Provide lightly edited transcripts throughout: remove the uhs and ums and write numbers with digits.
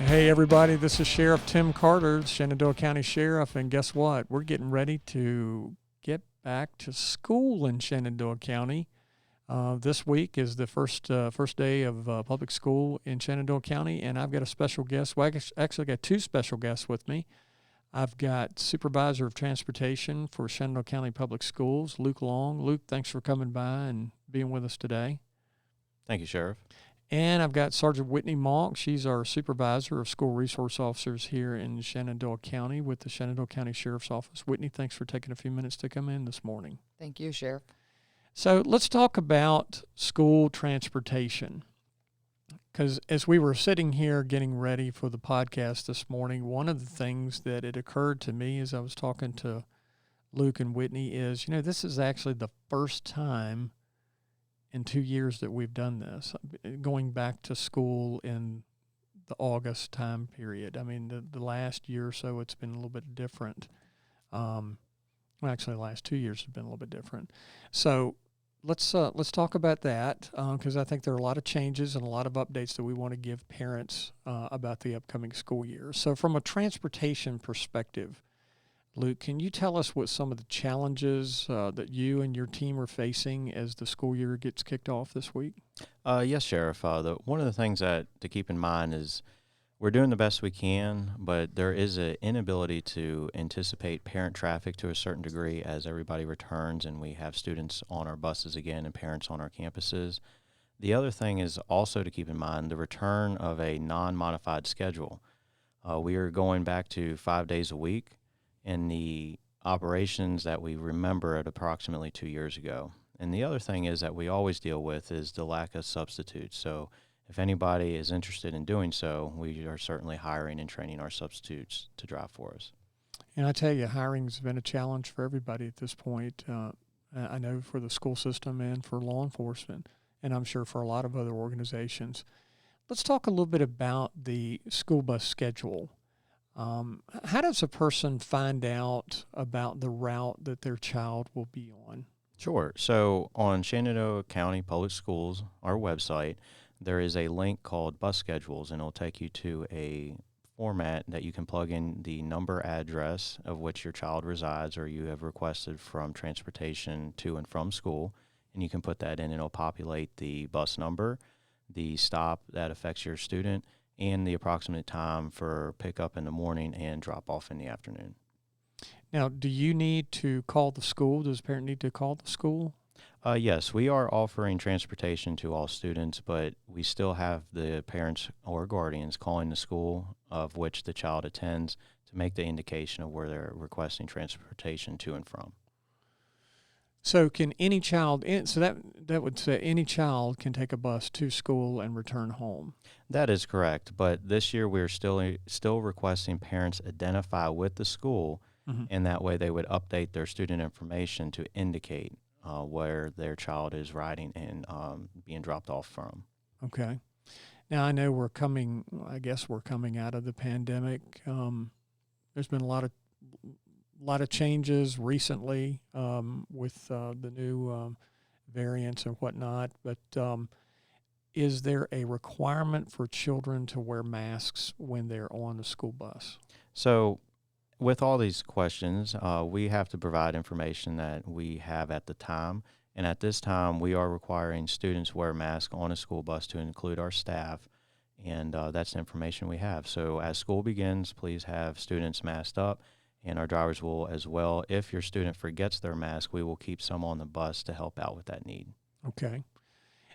Hey everybody, this is Sheriff Tim Carter, Shenandoah County Sheriff, and guess what? We're getting ready to get back to school in Shenandoah County. This week is the first day of public school in Shenandoah County, and I've got a special guest. Well, I actually got two special guests with me. I've got Supervisor of Transportation for Shenandoah County Public Schools, Luke Long. Luke, thanks for coming by and being with us today. Thank you, Sheriff. And I've got Sergeant Whitney Monk. She's our Supervisor of School Resource Officers here in Shenandoah County with the Shenandoah County Sheriff's Office. Whitney, thanks for taking a few minutes to come in this morning. Thank you, Sheriff. So let's talk about school transportation. Because as we were sitting here getting ready for the podcast this morning, one of the things that it occurred to me as I was talking to Luke and Whitney is, this is actually the first time in 2 years that we've done this, going back to school in the August time period. I mean, the last year or so, it's been a little bit different. Actually, the last 2 years have been a little bit different. So let's talk about that because I think there are a lot of changes and a lot of updates that we want to give parents about the upcoming school year. So from a transportation perspective, Luke, can you tell us what some of the challenges that you and your team are facing as the school year gets kicked off this week? Yes, Sheriff. One of the things to keep in mind is we're doing the best we can, but there is an inability to anticipate parent traffic to a certain degree as everybody returns and we have students on our buses again and parents on our campuses. The other thing is also to keep in mind the return of a non-modified schedule. We are going back to 5 days a week in the operations that we remember at approximately 2 years ago. And the other thing is that we always deal with is the lack of substitutes. So if anybody is interested in doing so, we are certainly hiring and training our substitutes to drive for us. And I tell you, hiring's been a challenge for everybody at this point. I know for the school system and for law enforcement, and I'm sure for a lot of other organizations. Let's talk a little bit about the school bus schedule. How does a person find out about the route that their child will be on? Sure. So on Shenandoah County Public Schools, our website, there is a link called Bus Schedules, and it'll take you to a format that you can plug in the number address of which your child resides or you have requested from transportation to and from school, and you can put that in and it'll populate the bus number, the stop that affects your student, and the approximate time for pickup in the morning and drop off in the afternoon. Now, do you need to call the school? Does a parent need to call the school? Yes, we are offering transportation to all students, but we still have the parents or guardians calling the school of which the child attends to make the indication of where they're requesting transportation to and from. So can any child, so that would say any child can take a bus to school and return home? That is correct, but this year we're still requesting parents identify with the school, and that way they would update their student information to indicate where their child is riding and being dropped off from. Okay. Now I know we're coming out of the pandemic. There's been a lot of changes recently with the new variants and whatnot, but is there a requirement for children to wear masks when they're on the school bus? So with all these questions, we have to provide information that we have at the time, and at this time we are requiring students wear masks on a school bus to include our staff, and that's the information we have. So as school begins, please have students masked up, and our drivers will as well. If your student forgets their mask, we will keep some on the bus to help out with that need. Okay.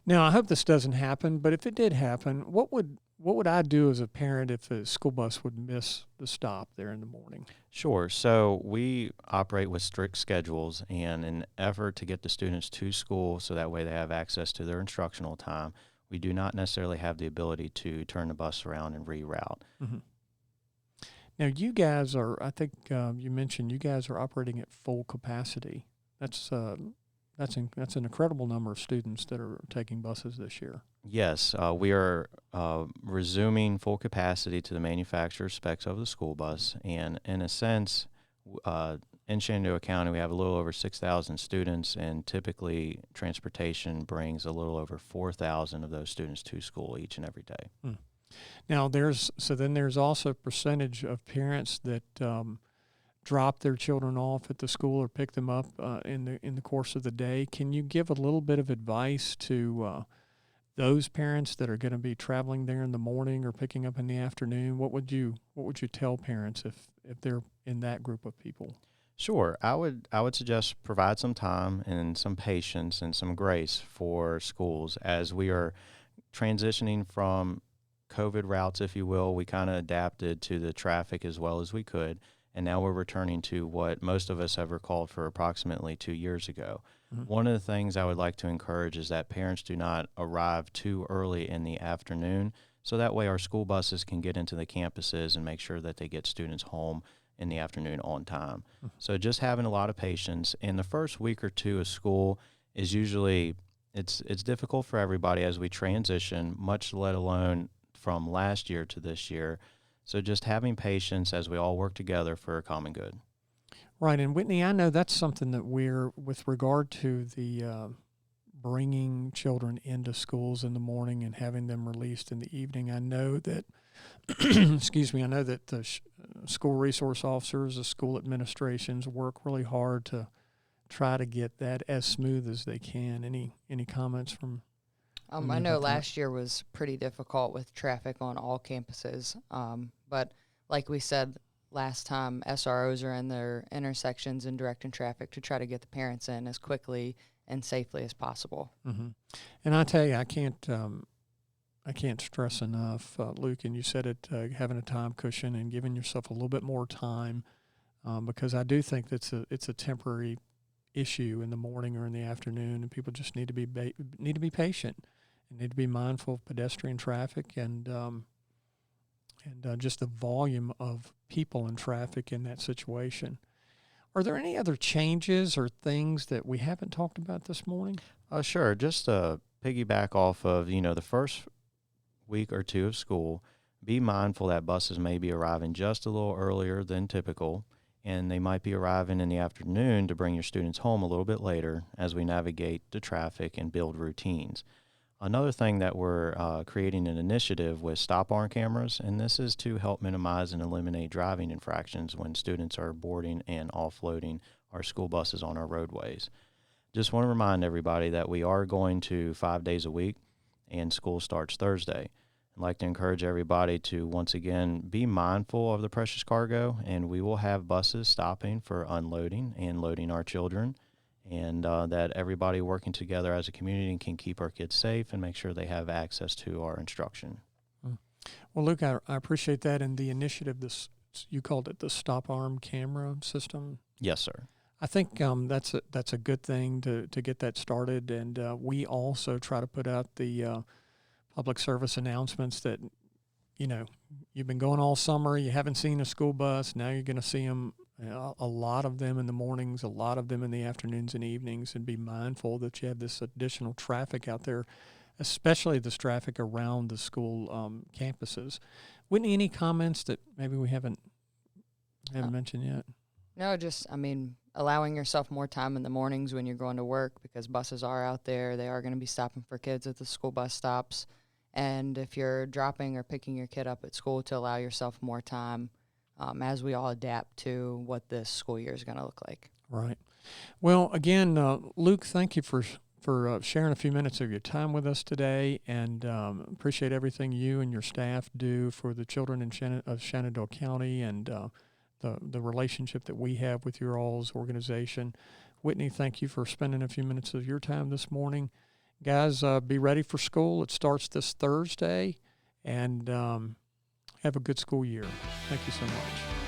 Now, I hope this doesn't happen, but if it did happen, what would I do as a parent if a school bus would miss the stop there in the morning? Sure. So we operate with strict schedules, and in an effort to get the students to school so that way they have access to their instructional time, we do not necessarily have the ability to turn the bus around and reroute. Mm-hmm. Now, you guys are, I think you mentioned you guys are operating at full capacity. That's an incredible number of students that are taking buses this year. Yes, we are resuming full capacity to the manufacturer specs of the school bus, and in a sense, in Shenandoah County, we have a little over 6,000 students, and typically transportation brings a little over 4,000 of those students to school each and every day. Now there's also a percentage of parents that drop their children off at the school or pick them up in the course of the day. Can you give a little bit of advice to those parents that are going to be traveling there in the morning or picking up in the afternoon? What would you tell parents if they're in that group of people? Sure. I would suggest provide some time and some patience and some grace for schools as we are transitioning from COVID routes, if you will. We kind of adapted to the traffic as well as we could, and now we're returning to what most of us have recalled for approximately 2 years ago. Mm-hmm. One of the things I would like to encourage is that parents do not arrive too early in the afternoon, so that way our school buses can get into the campuses and make sure that they get students home in the afternoon on time. Mm-hmm. So just having a lot of patience. In the first week or two of school is usually it's difficult for everybody as we transition, much let alone from last year to this year. So just having patience as we all work together for a common good. Right. And Whitney, I know that's something that with regard to the bringing children into schools in the morning and having them released in the evening. I know that, excuse me, I know that the school resource officers, the school administrations work really hard to try to get that as smooth as they can. Any comments from? I know last year was pretty difficult with traffic on all campuses, but like we said last time, SROs are in their intersections and directing traffic to try to get the parents in as quickly and safely as possible. Mm-hmm. And I tell you, I can't stress enough, Luke, and you said it, having a time cushion and giving yourself a little bit more time, because I do think it's a temporary issue in the morning or in the afternoon, and people just need to be patient and need to be mindful of pedestrian traffic and just the volume of people and traffic in that situation. Are there any other changes or things that we haven't talked about this morning? Sure. Just to piggyback off of, the first week or two of school, be mindful that buses may be arriving just a little earlier than typical, and they might be arriving in the afternoon to bring your students home a little bit later as we navigate the traffic and build routines. Another thing that we're creating an initiative with stop arm cameras, and this is to help minimize and eliminate driving infractions when students are boarding and offloading our school buses on our roadways. Just want to remind everybody that we are going to 5 days a week, and school starts Thursday. I'd like to encourage everybody to once again be mindful of the precious cargo, and we will have buses stopping for unloading and loading our children, and that everybody working together as a community can keep our kids safe and make sure they have access to our instruction. Well, Luke, I appreciate that. And the initiative, you called it the stop arm camera system. Yes, sir. I think that's a good thing to get that started. And we also try to put out the public service announcements that, you've been going all summer, you haven't seen a school bus, now you're going to see them. A lot of them in the mornings, a lot of them in the afternoons and evenings, and be mindful that you have this additional traffic out there, especially this traffic around the school campuses. Whitney, any comments that maybe we haven't mentioned yet? No, just, allowing yourself more time in the mornings when you're going to work, because buses are out there. They are going to be stopping for kids at the school bus stops. And if you're dropping or picking your kid up at school, to allow yourself more time as we all adapt to what this school year is going to look like. Right. Well, again, Luke, thank you for sharing a few minutes of your time with us today, and appreciate everything you and your staff do for the children of Shenandoah County and the relationship that we have with your all's organization. Whitney, thank you for spending a few minutes of your time this morning. Guys, be ready for school. It starts this Thursday, and have a good school year. Thank you so much.